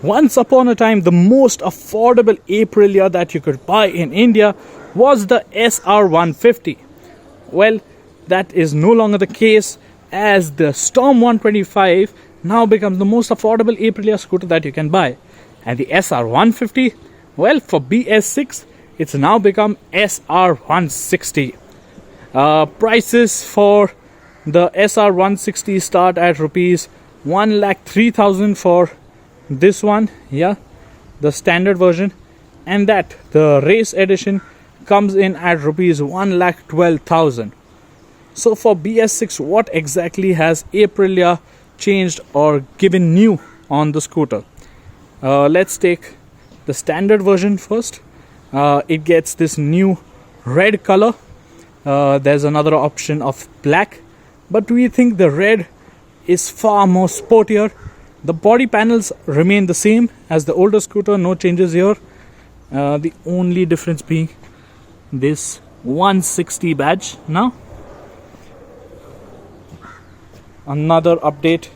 Once upon a time, the most affordable Aprilia that you could buy in India was the SR 150. Well, that is no longer the case, as the Storm 125 now becomes the most affordable Aprilia scooter that you can buy. And the SR 150, well, for BS6, it's now become SR 160. Prices for the SR 160 start at rupees 1,03,000 for this one, yeah, the standard version, and that the Race Edition comes in at rupees 1,12,000. So for BS6, what exactly has Aprilia changed or given new on the scooter? Let's take the standard version first. It gets this new red color. There's another option of black, but we think the red is far more sportier. The body panels remain the same as the older scooter, no changes here. The only difference being this 160 badge now. Another update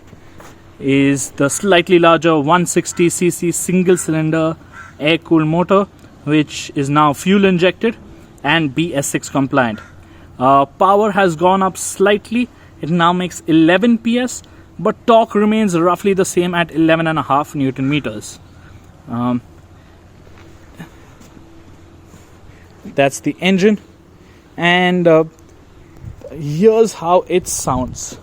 is the slightly larger 160cc single cylinder air-cooled motor, which is now fuel injected and BS6 compliant. Power has gone up slightly. It now makes 11 PS, but torque remains roughly the same at 11.5 Newton meters. That's the engine, and here's how it sounds.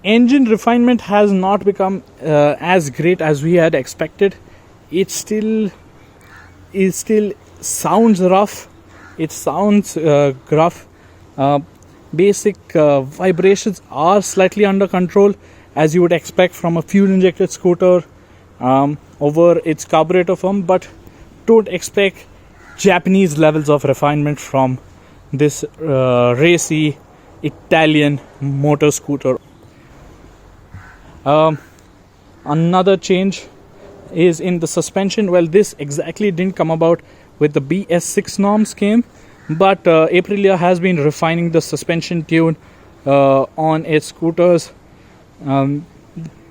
Engine refinement has not become as great as we had expected. It still sounds rough. It sounds gruff. Basic vibrations are slightly under control, as you would expect from a fuel injected scooter over its carburetor firm, but don't expect Japanese levels of refinement from this racy Italian motor scooter. Another change is in the suspension. Well, this exactly didn't come about with the BS6 norms came, but Aprilia has been refining the suspension tune on its scooters.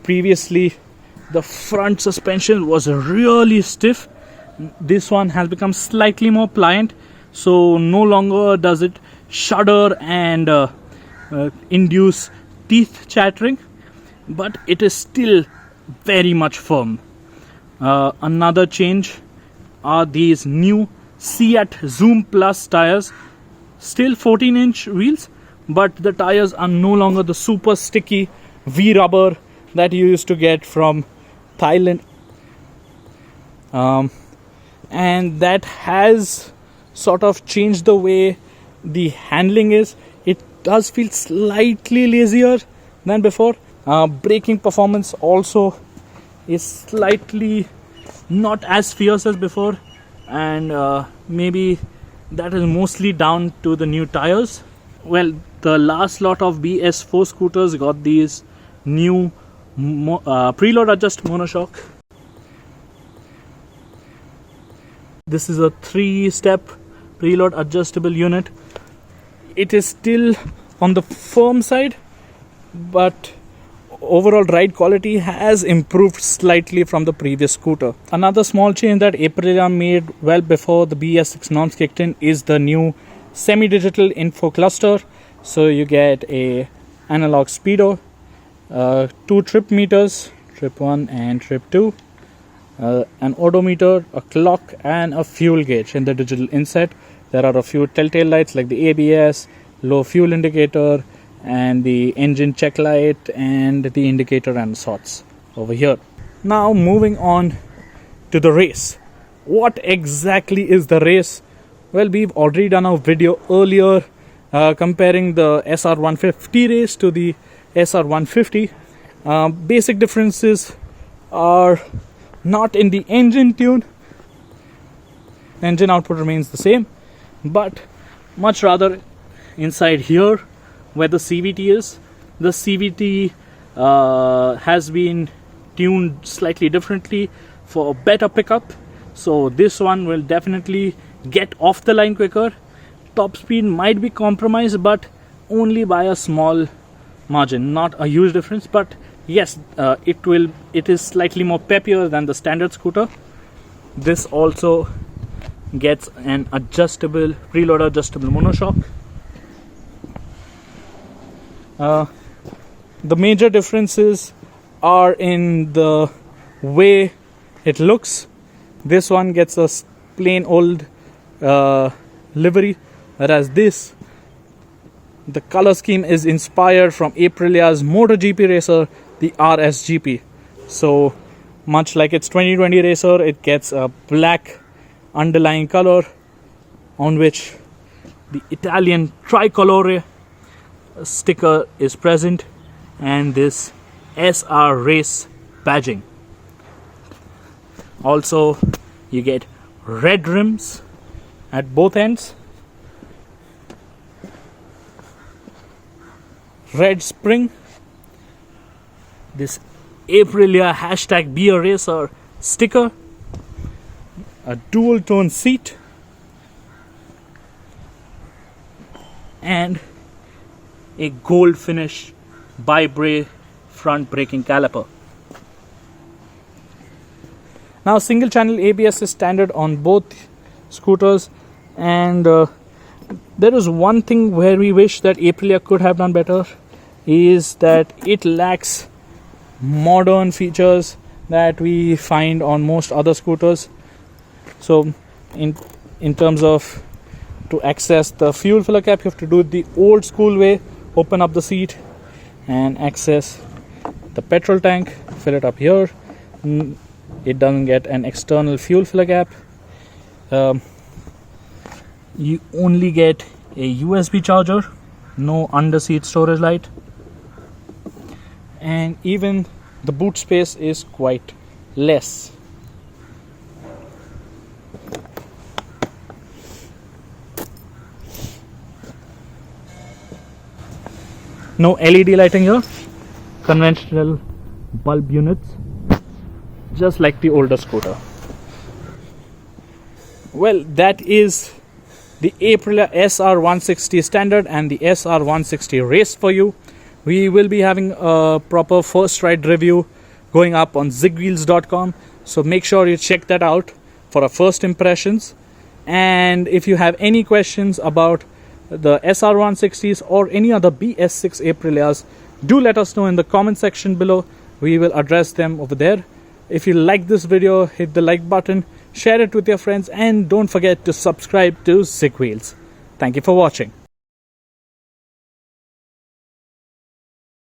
Previously, the front suspension was really stiff. This one has become slightly more pliant, so no longer does it shudder and induce teeth chattering, but it is still very much firm. Another change are these new Seat Zoom Plus tires. Still 14-inch wheels, but the tires are no longer the super sticky V-rubber that you used to get from Thailand. And that has sort of changed the way the handling is. It does feel slightly lazier than before. Braking performance also is slightly not as fierce as before, and maybe that is mostly down to the new tires. Well, the last lot of BS4 scooters got these new preload adjust monoshock. This is a 3-step preload adjustable unit. It is still on the firm side, but overall ride quality has improved slightly from the previous scooter. Another small change that Aprilia made well before the BS6 norms kicked in is the new semi-digital info cluster. So you get a analog speedo, 2 trip meters, trip 1 and trip 2, an odometer, a clock, and a fuel gauge in the digital inset. There are a few telltale lights like the ABS, low fuel indicator, and the engine check light, and the indicator and sorts over here. Now moving on to the race. What exactly is the race? Well, we've already done a video earlier comparing the SR 150 race to the SR 150. Basic differences are not in the engine tune. Engine output remains the same. but much rather inside here where the CVT is. The CVT has been tuned slightly differently for better pickup, so this one will definitely get off the line quicker. Top speed might be compromised, but only by a small margin, not a huge difference, but yes, it is slightly more peppier than the standard scooter. This also gets an adjustable preload adjustable monoshock. The major differences are in the way it looks. This one gets a plain old livery, whereas the color scheme is inspired from Aprilia's MotoGP racer, the RSGP. So much like its 2020 racer, it gets a black underlying color on which the Italian tricolore sticker is present, and this SR race badging. Also, you get red rims at both ends, red spring, this Aprilia #BeARacer sticker, a dual tone seat, and a gold finish bi-bray front braking caliper. Now, single channel ABS is standard on both scooters, and there is one thing where we wish that Aprilia could have done better, is that it lacks modern features that we find on most other scooters. So in terms of to access the fuel filler cap, you have to do it the old school way, open up the seat and access the petrol tank, fill it up here. It doesn't get an external fuel filler cap. You only get a USB charger, no under seat storage light, and even the boot space is quite less. No LED lighting here, conventional bulb units, just like the older scooter. Well, that is the Aprilia SR 160 standard and the SR 160 race for you. We will be having a proper first ride review going up on ZigWheels.com, so make sure you check that out for our first impressions. And if you have any questions about the SR 160s or any other BS6 Aprilias, do let us know in the comment section below. We will address them over there. If you like this video, hit the like button, share it with your friends, and don't forget to subscribe to ZigWheels. Thank you for watching.